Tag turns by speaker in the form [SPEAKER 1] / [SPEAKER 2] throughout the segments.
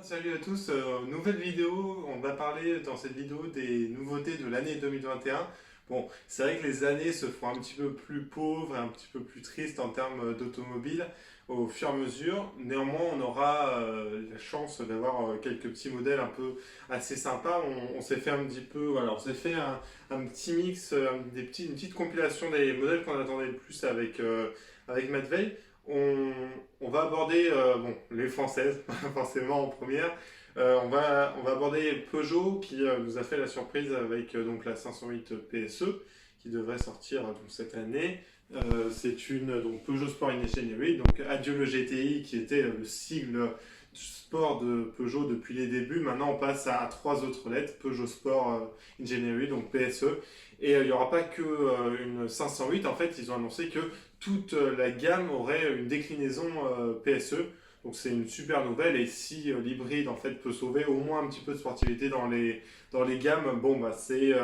[SPEAKER 1] Salut à tous, nouvelle vidéo, on va parler dans cette vidéo des nouveautés de l'année 2021. Bon, c'est vrai que les années se font un petit peu plus pauvres et un petit peu plus tristes en termes d'automobile au fur et à mesure. Néanmoins, on aura la chance d'avoir quelques petits modèles un peu assez sympas. On s'est fait un petit peu, voilà, on s'est fait un petit mix, une petite compilation des modèles qu'on attendait le plus avec Matvei. On, on va aborder bon, les françaises, forcément en première. On va aborder Peugeot qui nous a fait la surprise avec donc la 508 PSE qui devrait sortir donc, cette année. C'est une donc, Peugeot Sport Engineering, donc adieu le GTI qui était le sigle sport de Peugeot depuis les débuts. Maintenant on passe à trois autres lettres, Peugeot Sport Engineering, donc PSE. Et il n'y aura pas que une 508, en fait ils ont annoncé que toute la gamme aurait une déclinaison PSE. Donc c'est une super nouvelle et si l'hybride en fait peut sauver au moins un petit peu de sportivité dans les gammes, bon bah c'est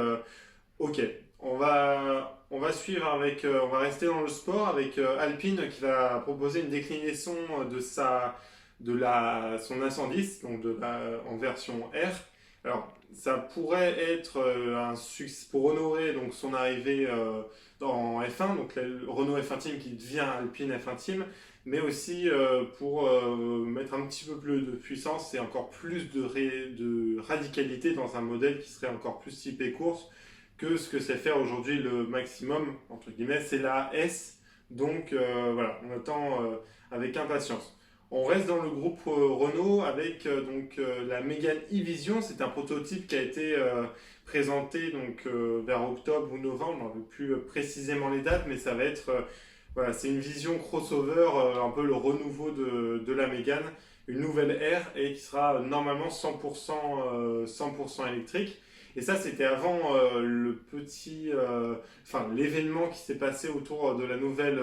[SPEAKER 1] ok. On va suivre on va rester dans le sport avec Alpine qui va proposer une déclinaison son A110 donc en version R. Alors ça pourrait être un succès pour honorer donc son arrivée en F1, donc le Renault F1 Team qui devient Alpine F1 Team, mais aussi pour mettre un petit peu plus de puissance et encore plus de radicalité dans un modèle qui serait encore plus typé course que ce que sait faire aujourd'hui le maximum, entre guillemets, c'est la S. Donc voilà, on attend avec impatience. On reste dans le groupe Renault avec la Mégane e-Vision. C'est un prototype qui a été présenté donc, vers octobre ou novembre. Je ne sais plus précisément les dates, mais ça va être voilà, c'est une vision crossover, un peu le renouveau de la Mégane, une nouvelle ère et qui sera normalement 100% électrique. Et ça, c'était avant l'événement qui s'est passé autour de la nouvelle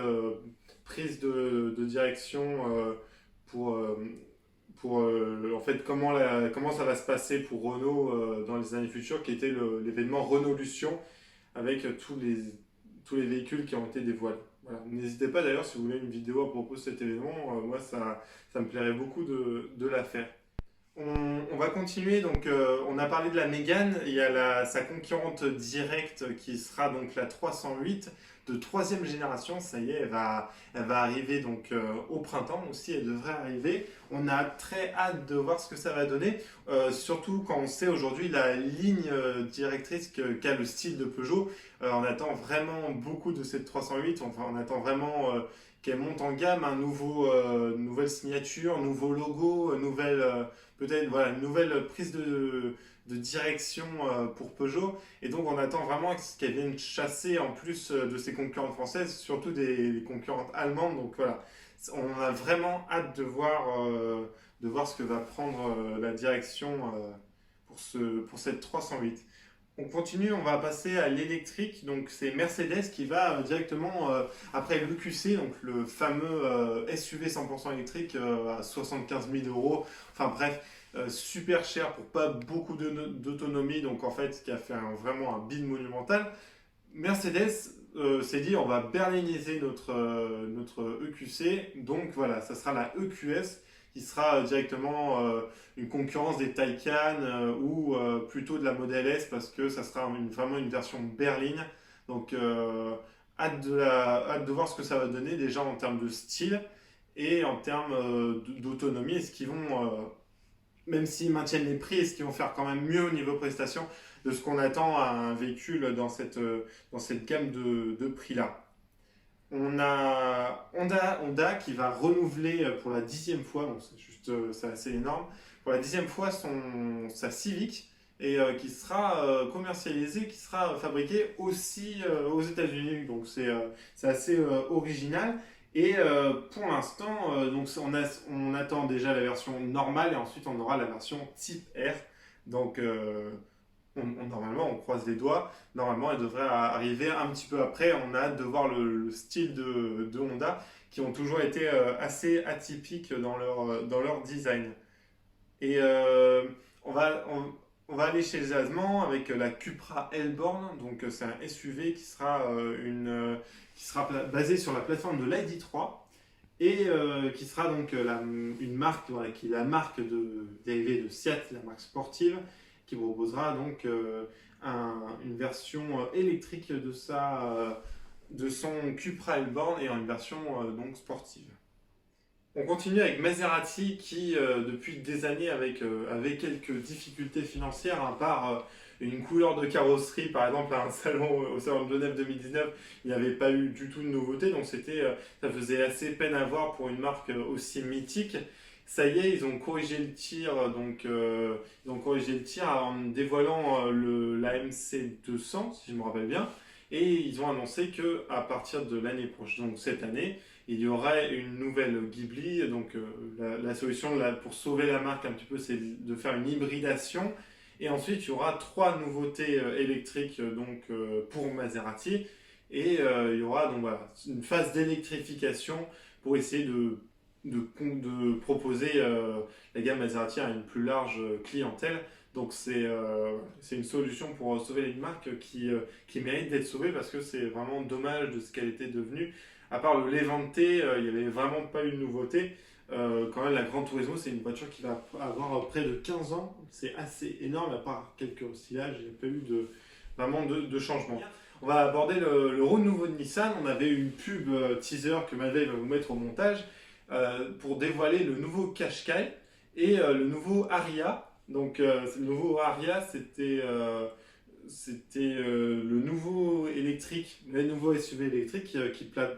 [SPEAKER 1] prise de direction pour, euh, en fait comment ça va se passer pour Renault dans les années futures, qui était l'événement Renault-Lution avec tous les véhicules qui ont été dévoilés. Voilà. N'hésitez pas d'ailleurs si vous voulez une vidéo à propos de cet événement, moi ça me plairait beaucoup de la faire. On va continuer, donc on a parlé de la Mégane, il y a sa concurrente directe qui sera donc la 308 de troisième génération, ça y est, elle va arriver donc au printemps aussi, elle devrait arriver. On a très hâte de voir ce que ça va donner, surtout quand on sait aujourd'hui la ligne directrice qu'a le style de Peugeot. On attend vraiment beaucoup de cette 308, enfin on attend vraiment qu'elle monte en gamme, nouvelle signature, nouveau logo, peut-être voilà, une nouvelle prise de direction pour Peugeot. Et donc on attend vraiment qu'elle vienne chasser en plus de ses concurrentes françaises, surtout des concurrentes allemandes. Donc voilà, on a vraiment hâte de voir ce que va prendre la direction pour cette 308. On continue, on va passer à l'électrique. Donc c'est Mercedes qui va directement après l'EQC, donc le fameux SUV 100% électrique à 75 000 euros. Enfin bref, super cher pour pas beaucoup d'autonomie. Donc en fait, ce qui a fait vraiment un bid monumental. Mercedes s'est dit on va berliniser notre EQC. Donc voilà, ça sera la EQS qui sera directement une concurrence des Taycan ou plutôt de la Model S parce que ça sera vraiment une version berline. Donc hâte de voir ce que ça va donner déjà en termes de style et en termes d'autonomie. Est-ce qu'ils vont, même s'ils maintiennent les prix, est-ce qu'ils vont faire quand même mieux au niveau prestation de ce qu'on attend à un véhicule dans cette gamme de prix-là. On a Honda qui va renouveler pour la 10e fois, bon, c'est assez énorme, pour la 10e fois sa Civic et qui sera commercialisée, qui sera fabriquée aussi aux États-Unis. Donc c'est assez original. Et pour l'instant, donc on attend déjà la version normale et ensuite on aura la version type R. Donc normalement, on croise les doigts. Normalement, elle devrait arriver un petit peu après. On a hâte de voir le style de Honda qui ont toujours été assez atypiques dans leur design. Et on va aller chez les Allemands avec la Cupra Elborn. Donc, c'est un SUV qui sera basé sur la plateforme de l'ID3 et qui sera donc une marque, voilà, qui est la marque dérivée de Seat, la marque sportive, qui proposera donc une version électrique de son Cupra Elborn et en une version donc sportive. On continue avec Maserati qui, depuis des années, avait quelques difficultés financières, à part une couleur de carrosserie, par exemple, au salon de Genève 2019, il n'y avait pas eu du tout de nouveauté, donc ça faisait assez peine à voir pour une marque aussi mythique. Ça y est, ils ont corrigé le tir, en dévoilant l'AMC 200, si je me rappelle bien, et ils ont annoncé que à partir de l'année prochaine, donc cette année, il y aurait une nouvelle Ghibli. Donc la solution pour sauver la marque un petit peu, c'est de faire une hybridation. Et ensuite, il y aura 3 nouveautés électriques pour Maserati. Et il y aura donc voilà, une phase d'électrification pour essayer de proposer la gamme Maserati à une plus large clientèle. Donc c'est une solution pour sauver une marque qui mérite d'être sauvée, parce que c'est vraiment dommage de ce qu'elle était devenue. À part le Levante, il n'y avait vraiment pas eu de nouveauté. Quand même, la Gran Turismo, c'est une voiture qui va avoir près de 15 ans. C'est assez énorme, à part quelques oscillages, il n'y a pas eu vraiment de changement. On va aborder le renouveau de Nissan. On avait une pub teaser que Mavet va vous mettre au montage pour dévoiler le nouveau Qashqai et le nouveau Ariya. Donc, le nouveau Ariya, c'était le nouveau électrique, le nouveau SUV électrique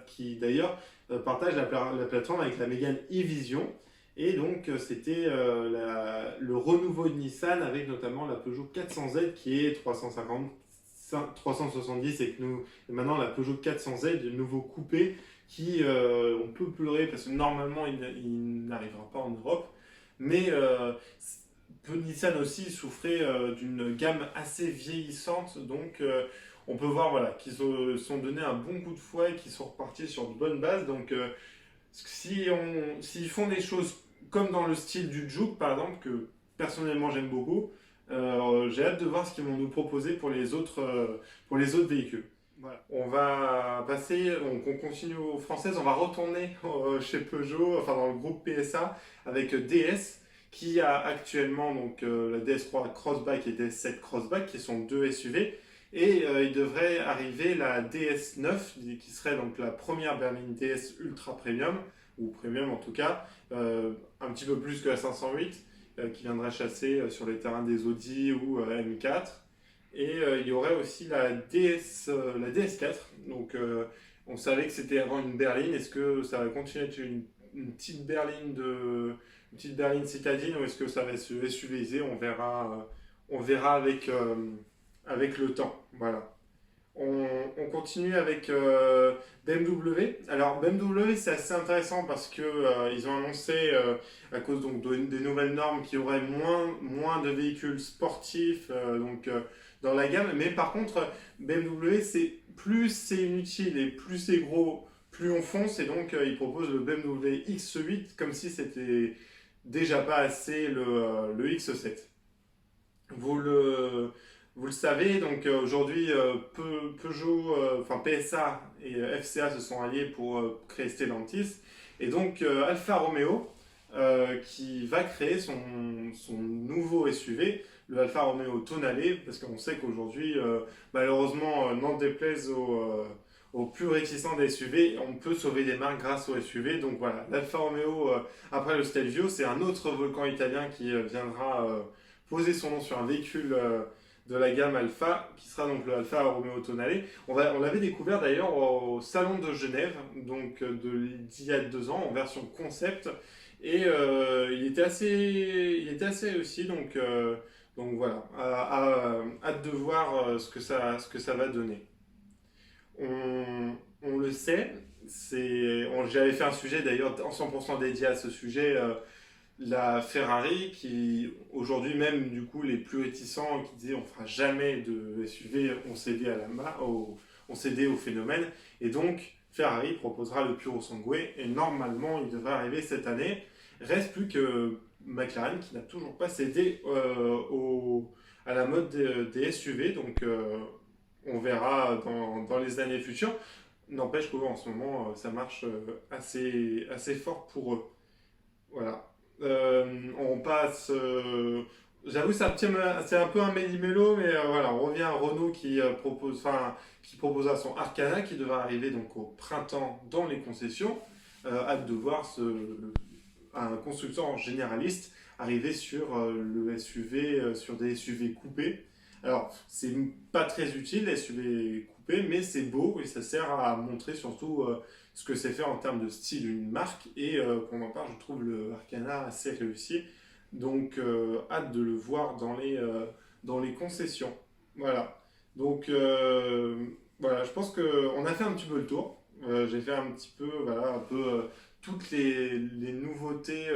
[SPEAKER 1] qui d'ailleurs partage la plateforme avec la Mégane e-Vision. Et donc c'était le renouveau de Nissan avec notamment la Peugeot 400Z qui est 370, et maintenant la Peugeot 400Z, le nouveau coupé qui on peut pleurer parce que normalement il n'arrivera pas en Europe. Mais Nissan aussi souffrait d'une gamme assez vieillissante, donc on peut voir voilà, qu'ils se sont donné un bon coup de fouet et qu'ils sont repartis sur de bonnes bases. Donc s'ils font des choses comme dans le style du Juke par exemple, que personnellement j'aime beaucoup, j'ai hâte de voir ce qu'ils vont nous proposer pour les autres véhicules. Voilà. On continue aux françaises, on va retourner chez Peugeot, enfin dans le groupe PSA, avec DS, qui a actuellement donc, la DS3 Crossback et DS7 Crossback, qui sont 2 SUV. Et il devrait arriver la DS9, qui serait donc la première berline DS Ultra Premium, ou Premium en tout cas, un petit peu plus que la 508, qui viendrait chasser sur les terrains des Audi ou M4. Et il y aurait aussi la DS4. Donc on savait que c'était avant une berline. Est-ce que ça va continuer à être une petite berline citadine, ou est-ce que ça va se SUViser? On verra avec le temps. Voilà. On continue avec BMW. Alors BMW, c'est assez intéressant parce que ils ont annoncé à cause donc des nouvelles normes qu'il y aurait moins de véhicules sportifs dans la gamme. Mais par contre, BMW, plus c'est inutile et plus c'est gros, plus on fonce. Et donc ils proposent le BMW X8 comme si c'était déjà pas assez le X7. Vous le savez, donc aujourd'hui Peugeot, enfin PSA et FCA se sont alliés pour créer Stellantis, et donc Alfa Romeo qui va créer son nouveau SUV, le Alfa Romeo Tonale, parce qu'on sait qu'aujourd'hui, malheureusement, n'en déplaise aux plus réticents des SUV, on peut sauver des marques grâce aux SUV. Donc voilà, l'Alfa Romeo, après le Stelvio, c'est un autre volcan italien qui viendra poser son nom sur un véhicule de la gamme Alfa, qui sera donc le Alfa Romeo Tonale. On l'avait découvert d'ailleurs au salon de Genève, donc d'il y a 2 ans, en version concept, et il était assez réussi, donc voilà, hâte de voir ce que ça va donner. On le sait, j'avais fait un sujet d'ailleurs en 100% dédié à ce sujet, la Ferrari qui aujourd'hui, même du coup les plus réticents qui disaient on fera jamais de SUV, ont cédé au phénomène, et donc Ferrari proposera le Puro Sangue, et normalement il devrait arriver cette année. Reste plus que McLaren qui n'a toujours pas cédé à la mode des SUV, donc on verra dans les années futures. N'empêche qu'en ce moment, ça marche assez fort pour eux. Voilà. On passe. J'avoue, c'est un peu un méli-mélo, mais voilà, on revient à Renault qui proposera son Arcana qui devrait arriver donc au printemps dans les concessions. Hâte de voir un constructeur généraliste arriver sur le SUV, sur des SUV coupés. Alors, c'est pas très utile, les SUV coupés, mais c'est beau et ça sert à montrer surtout ce que c'est fait en termes de style d'une marque. Et pour ma part, je trouve le Arcana assez réussi. Donc, hâte de le voir dans les concessions. Voilà. Donc, voilà, je pense qu'on a fait un petit peu le tour. J'ai fait un petit peu, voilà, un peu toutes les nouveautés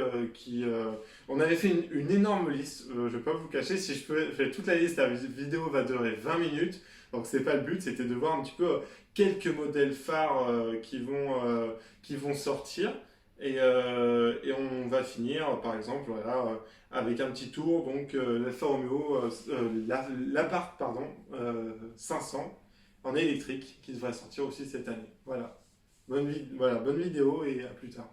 [SPEAKER 1] on avait fait une énorme liste, je ne vais pas vous cacher, si je peux faire toute la liste, la vidéo va durer 20 minutes, donc c'est pas le but, c'était de voir un petit peu quelques modèles phares qui vont sortir, et on va finir par exemple voilà, avec un petit tour, donc l'Alfa Romeo, l'Abarth, pardon, 500 en électrique qui devrait sortir aussi cette année. Voilà. Bonne vidéo et à plus tard.